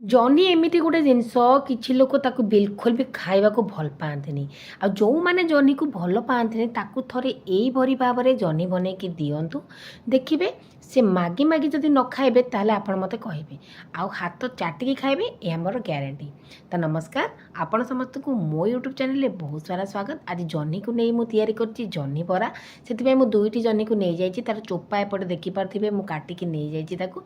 ଜହ୍ନି ଏମିତି ଗୋଟେ ଜିନିଷ କିଛି ଲୋକ ତାକୁ ବିଲକୁଲ ବି ଖାଇବାକୁ ଭଲ ପାଆନ୍ତିନି। ଆଉ ଯେଉଁମାନେ ଜହ୍ନିକୁ ଭଲ ପାଆନ୍ତିନି ତାକୁ ଥରେ ଏଇଭଳି ଭାବରେ ଜହ୍ନି ବନେଇକି ଦିଅନ୍ତୁ। ଦେଖିବେ ସେ ମାଗି ମାଗି ଯଦି ନ ଖାଇବେ ତାହେଲେ ଆପଣ ମୋତେ କହିବେ। ଆଉ ହାତ ଚାଟିକି ଖାଇବେ ଏହା ମୋର ଗ୍ୟାରେଣ୍ଟି। ତ ନମସ୍କାର, ଆପଣ ସମସ୍ତଙ୍କୁ ମୋ ୟୁଟ୍ୟୁବ୍ ଚ୍ୟାନେଲରେ ବହୁତ ସାରା ସ୍ୱାଗତ। ଆଜି ଜହ୍ନିକୁ ନେଇ ମୁଁ ତିଆରି କରିଛି ଜହ୍ନି ବରା। ସେଥିପାଇଁ ମୁଁ ଦୁଇଟି ଜହ୍ନିକୁ ନେଇଯାଇଛି, ତାର ଚୋପା ଏପଟେ ଦେଖିପାରୁଥିବେ ମୁଁ କାଟିକି ନେଇଯାଇଛି ତାକୁ।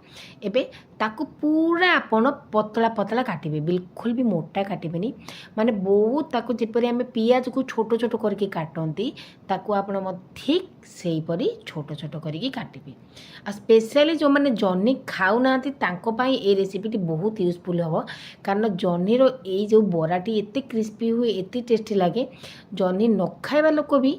ଏବେ ତାକୁ ପୁରା ଆପଣ ପତଳା ପତଳା କାଟିବେ, ବିଲକୁଲ ବି ମୋଟା କାଟିବେନି। ମାନେ ବହୁତ ତାକୁ ଯେପରି ଆମେ ପିଆଜକୁ ଛୋଟ ଛୋଟ କରିକି କାଟନ୍ତି ତାକୁ ଆପଣ ଠିକ୍ ସେଇପରି ଛୋଟ ଛୋଟ କରିକି କାଟିବେ। ଆଉ ସ୍ପେଶାଲି ଯେଉଁମାନେ ଜହ୍ନି ଖାଉନାହାନ୍ତି ତାଙ୍କ ପାଇଁ এই ରେସିପିଟି ବହୁତ ୟୁଜଫୁଲ୍ ହେବ। କାରଣ ଜହ୍ନିର ଏଇ ଯେଉଁ ବରାଟି ଏତେ କ୍ରିସ୍ପି ହୁଏ, ଏତେ ଟେଷ୍ଟି ଲାଗେ, ଜହ୍ନି ନ ଖାଇବା ଲୋକ ବି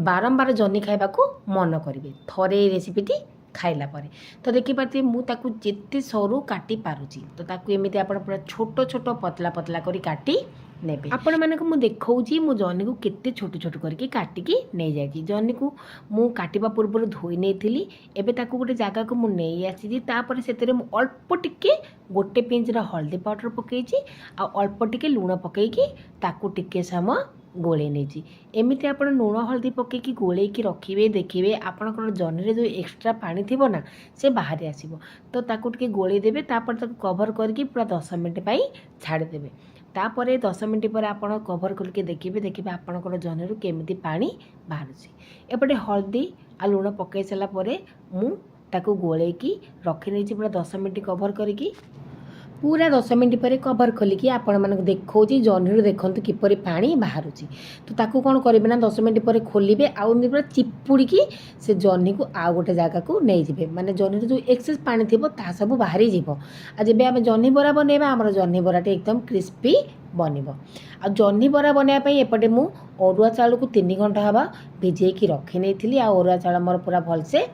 ବାରମ୍ବାର ଜହ୍ନି ଖାଇବାକୁ ମନ କରିବେ ଥରେ এই ରେସିପିଟି ଖାଇଲା ପରେ। ତ ଦେଖିପାରୁଥିବେ ମୁଁ ତାକୁ ଯେତେ ସରୁ କାଟି ପାରୁଛି, ତ ତାକୁ ଏମିତି ଆପଣ ପୁରା ଛୋଟ ଛୋଟ ପତଳା ପତଳା କରି କାଟି ନେବେ। ଆପଣମାନଙ୍କୁ ମୁଁ ଦେଖାଉଛି ମୁଁ ଜହ୍ନିକୁ କେତେ ଛୋଟ ଛୋଟ କରିକି କାଟିକି ନେଇଯାଇଛି। ଜହ୍ନିକୁ ମୁଁ କାଟିବା ପୂର୍ବରୁ ଧୋଇ ନେଇଥିଲି। ଏବେ ତାକୁ ଗୋଟେ ଜାଗାକୁ ମୁଁ ନେଇ ଆସିଛି। ତାପରେ ସେଥିରେ ମୁଁ ଅଳ୍ପ ଟିକେ ଗୋଟେ ପିଞ୍ଚର ହଳଦୀ ପାଉଡ଼ର ପକାଇଛି, ଆଉ ଅଳ୍ପ ଟିକେ ଲୁଣ ପକାଇକି ତାକୁ ଟିକେ ସମୟ ଗୋଳେଇ ନେଇଛି। ଏମିତି ଆପଣ ଲୁଣ ହଳଦୀ ପକାଇକି ଗୋଳେଇକି ରଖିବେ, ଦେଖିବେ ଆପଣଙ୍କର ଜହ୍ନିରେ ଯେଉଁ ଏକ୍ସଟ୍ରା ପାଣି ଥିବ ନା ସେ ବାହାରି ଆସିବ। ତ ତାକୁ ଟିକେ ଗୋଳେଇ ଦେବେ, ତାପରେ ତାକୁ କଭର କରିକି ପୁରା 10 ମିନିଟ୍ ପାଇଁ ଛାଡ଼ିଦେବେ। ତାପରେ 10 ମିନିଟ୍ ପରେ ଆପଣ କଭର କରିକି ଦେଖିବେ ଆପଣଙ୍କର ଜହ୍ନିରୁ କେମିତି ପାଣି ବାହାରୁଛି। ଏପଟେ ହଳଦୀ ଆଉ ଲୁଣ ପକାଇ ସାରିଲା ପରେ ମୁଁ ତାକୁ ଗୋଳେଇକି ରଖିନେଇଛି ପୁରା 10 ମିନିଟ୍ କଭର କରିକି। पूरा 10 मिनट पर कवर खोलिकी आपण मानक देखौची जहनी देखंतु किपरि पानी बाहरुची। तो ताकू कौन करेंगे ना 10 मिनट पर खोलिए आउ पूरा चिपुड़ी से जहनी को आउ गोटे जगह को नहीं जाए, माने जहनी जो एक्सेस पानी थी ता सब बाहरी जीव। आ जब आम जहनी बरा बनइबा आम जहनी बराटे एकदम क्रिस्पी बनब। आ जहनी बरा बनवाई एपटे मु अरुआ चाउल को 3 घंटा हवा भिजेकी रखी नहीं। आ अरुआ चाउल मोर पूरा भलसे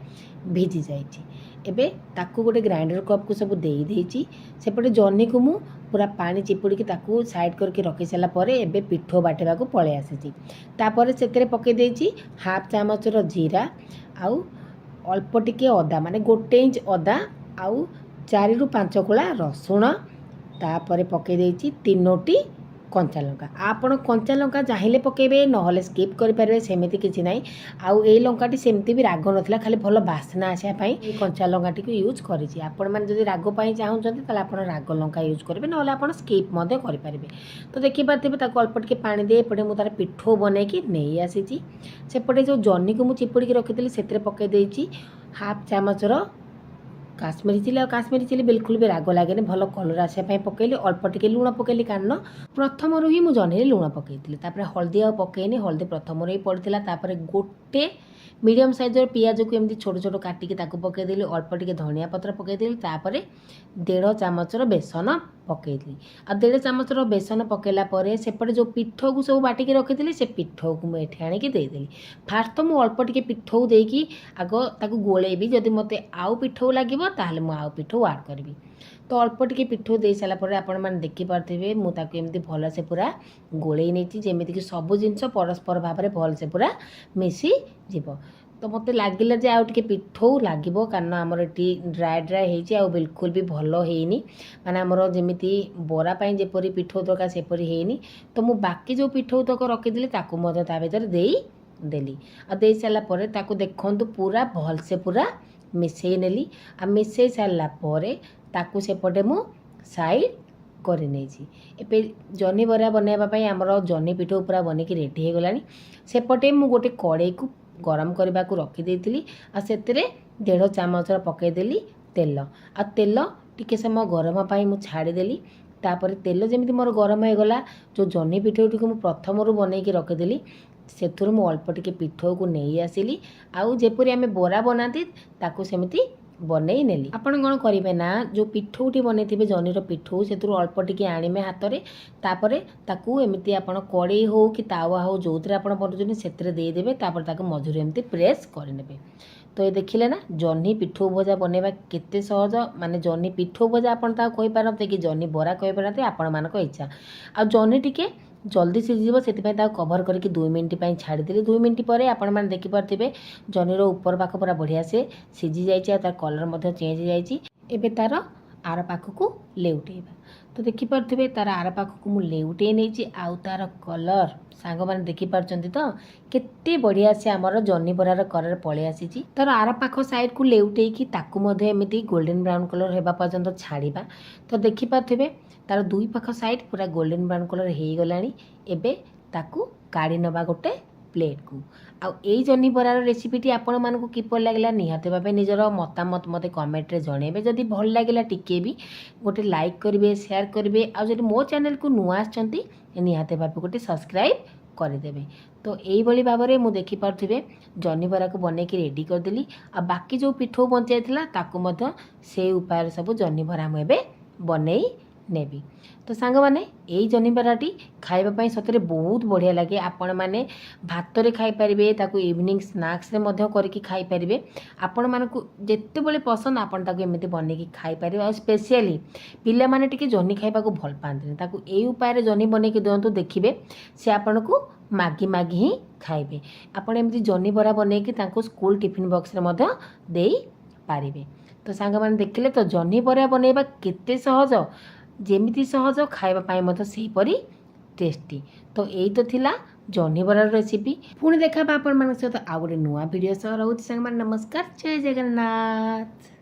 भिजी जाइए। एबे ताकू गोटे ग्राइंडर कप को सब दे देइची। सेपटे जहनी को मु पूरा पानी चिपुड़ी ताकू साइड करके रखी सारा पर एबे पिठो बाटेबा को पळे आसीची। तापर सेतरे पके देइची हाफ चामच रो जीरा, आउ अल्प टिके अदा, माने 1 इंच अदा, आउ 4 रु 5 कोला रसुण। तापर पके देइची 3टी कंचा लंका। आपण कंचा लंका चाहिए पकेबे नहले स्किप करें, सेमती किसी ना। आउ ए लंकाटी सेमती भी राग नथिला, खाली भल बास्ना आसापाई कंचा लंकाटी को यूज करिछि। आपण माने जदि राग पाई चाहउछन्ती ताले आपण राग लंका यूज करेंगे, नहले आपण स्किप मध्य करें। तो देखि पारथिबे ताको अल्प टिके पानी दे एपटे मु तार पिठो बनैकी नहीं आसीछि। सेपटे जो जहनी को मु चिपुड़ी रखिथिली सेतरे पके देइछि हाफ चामच रो काश्मीरी चिली। काश्मीरी चिली बिल्कुल भी राग लगे, भल कलर आसापी पकईली। अल्प टिके लुण पकईली कारण प्रथम ही मुझे जहनी लुण पकईली। हल्दी आ पकईनी, हल्दी प्रथम ही पड़ता। गोटे मीडियम साइजर पियाज को एमती छोट छोट काटिकी ताकू पकईदेली। अल्प टिके धनिया पत्र पकईदेली। 1.5 चामच बेसन पकईली। आ 1.5 चामच बेसन पकईला सेपटे जो पिठो को सब बाटिकी रखी से पिठो को मुझे आणिकी देदेली। फास्ट तो मुझे अल्प टिके पिठो देकी आग ताकू गोलेबी, जदि मते आउ पिठो लगे ताहले मु आउ पिठो आड करबी। तो अल्प टिके पिठो दे सारा पर आपण माने देखि पारथिबे मु ताकू एमती भल से पूरा गोलेई नेछि, जेमिति कि सब जिंस परस्पर भाव में भल से पूरा मिसी जीव। तो मते लागिला जे आउ टिके पिठो लागिबो, कारण हमर एटी ड्राई ड्राई हेछि, आ बिल्कुल भी भल हेइनी। माने हमर जेमिति बरा पई जेपरि पिठो तका सेपरि हेइनी। तो मु बाकी जो पिठो तक रखि देली ताकू मते ता भीतर देई देली। आ दे सारा पर ताकू देखंतु पूरा भल से पूरा मिसई नेली। आ मिसई सारा पर ताकू सेपटे मु साइड कर नहीं। एबे जहनी बरा बनवाई आमर जहनी पिठो पूरा बनिकी रेडी हो गलानी। सेपटे मु गोटे कड़ाई को गरम करने को रखी देती। आ सेतिरे 1.5 चामच पकईदेली तेल। आ तेल टिके समय गरम पाई मु छाड़ीदेली। तापर तेल जमी मोर गरम हो गला, जो जहनी पिठोटी को प्रथम बनईकी रखीदेली सेथुरु मु अल्प टिके पिठो को नहीं आसिली। आउ जेपरि आमे बरा बनाती ताकू सेमिति बनई नेली। आपण कौन करेंगे ना, जो पिठौटी बनई जहनी पिठौ से अल्प टिके आणिमे हाथ में। तापर ताकू एमती आप कड़े हो कि तावा हो जो आप बनाऊँ से देदेवे। तापर ताकू मझुर एमती प्रेस करे। तो ये देखिले ना जहनी पिठौ भजा बनवा केते सहज। माने जहनी पिठौ भजा आपन ता कहि पारते कि जहनी बरा कहि पारते, आपण मानक इच्छा। आ जहनी टिके जल्दी सीझीब से कभर करके 2 मिनिट छाड़ीदेली। 2 मिनिट पर आपण मैंने देखिपारे जहनीर ऊपर पाख पूरा बढ़िया से सीझी जाइए, तार कलर चेंज जाइए। एबे तार आर पाख को लेउटेबा। तो देखिपे तार आर पाखक मुझे लेउटे नहीं आउ तार कलर सांग मैंने देखिपार्टी तो केते बढ़िया से आमर जनी बरार कलर पलि आसी तार आर पाख साइड को लेउटेकी एमती गोल्डन ब्राउन कलर होगा पर्यंत छाड़ा तो देखिपे तार दुई पाख साइड पूरा गोल्डन ब्राउन कलर हो गला एबे ताकू काढ़ी नवा गोटे प्लेट को आउ यही जनी बरार रेसिपीटी आपण मानक किपर लगे निहाती भाव निजर मतामत मत कमेंट रे जणेबे जदि भल लगे टिके भी गोटे लाइक करेंगे शेयर करेंगे आउ जदि मो चैनल को नुआ आछंती निहाती भाव गोटे सब्सक्राइब करदेवे। तो यही भाव में मुझे देखिपे जनी बरा को बनईकी रेडी करदेली आ बाकी जो पिठो बंचाई ताकू से उपाय सब जनी बरा मुझे बनई नेबी। तो सांग माने यही जनी बराटी खाइबा सतरे बहुत बढ़िया लगे आपण मैंने भात रे खाई पारिबे ताकू इवनिंग स्नैक्स रे मध्य करके खाई पारिबे आपण मानकु जेते बेले पसंद आपण ताकू एमिति बनेकी खाई पारिबे आ स्पेशली पिला माने टिके जनी खाइबा को भल पांते ताकू एई उपाय रे जनी बनेकी दियंतु देखिबे से आपण को मागी मागी ही खाइबे आपण एमिति जनी बरा बनेकी तांको स्कूल टिफिन बॉक्स रे मध्य देई पारिबे। तो सांग माने देखिले तो जनी बरा बनेबा केते सहज जेमिति सहज खाइबा मत सेहीपरि टेस्टी। तो यही तो थिला जनी बरार रेसिपी पुणी देखा आपण मान सहित आउ गोटे नुआ वीडियो सह रोचे सांग नमस्कार जय जगन्नाथ।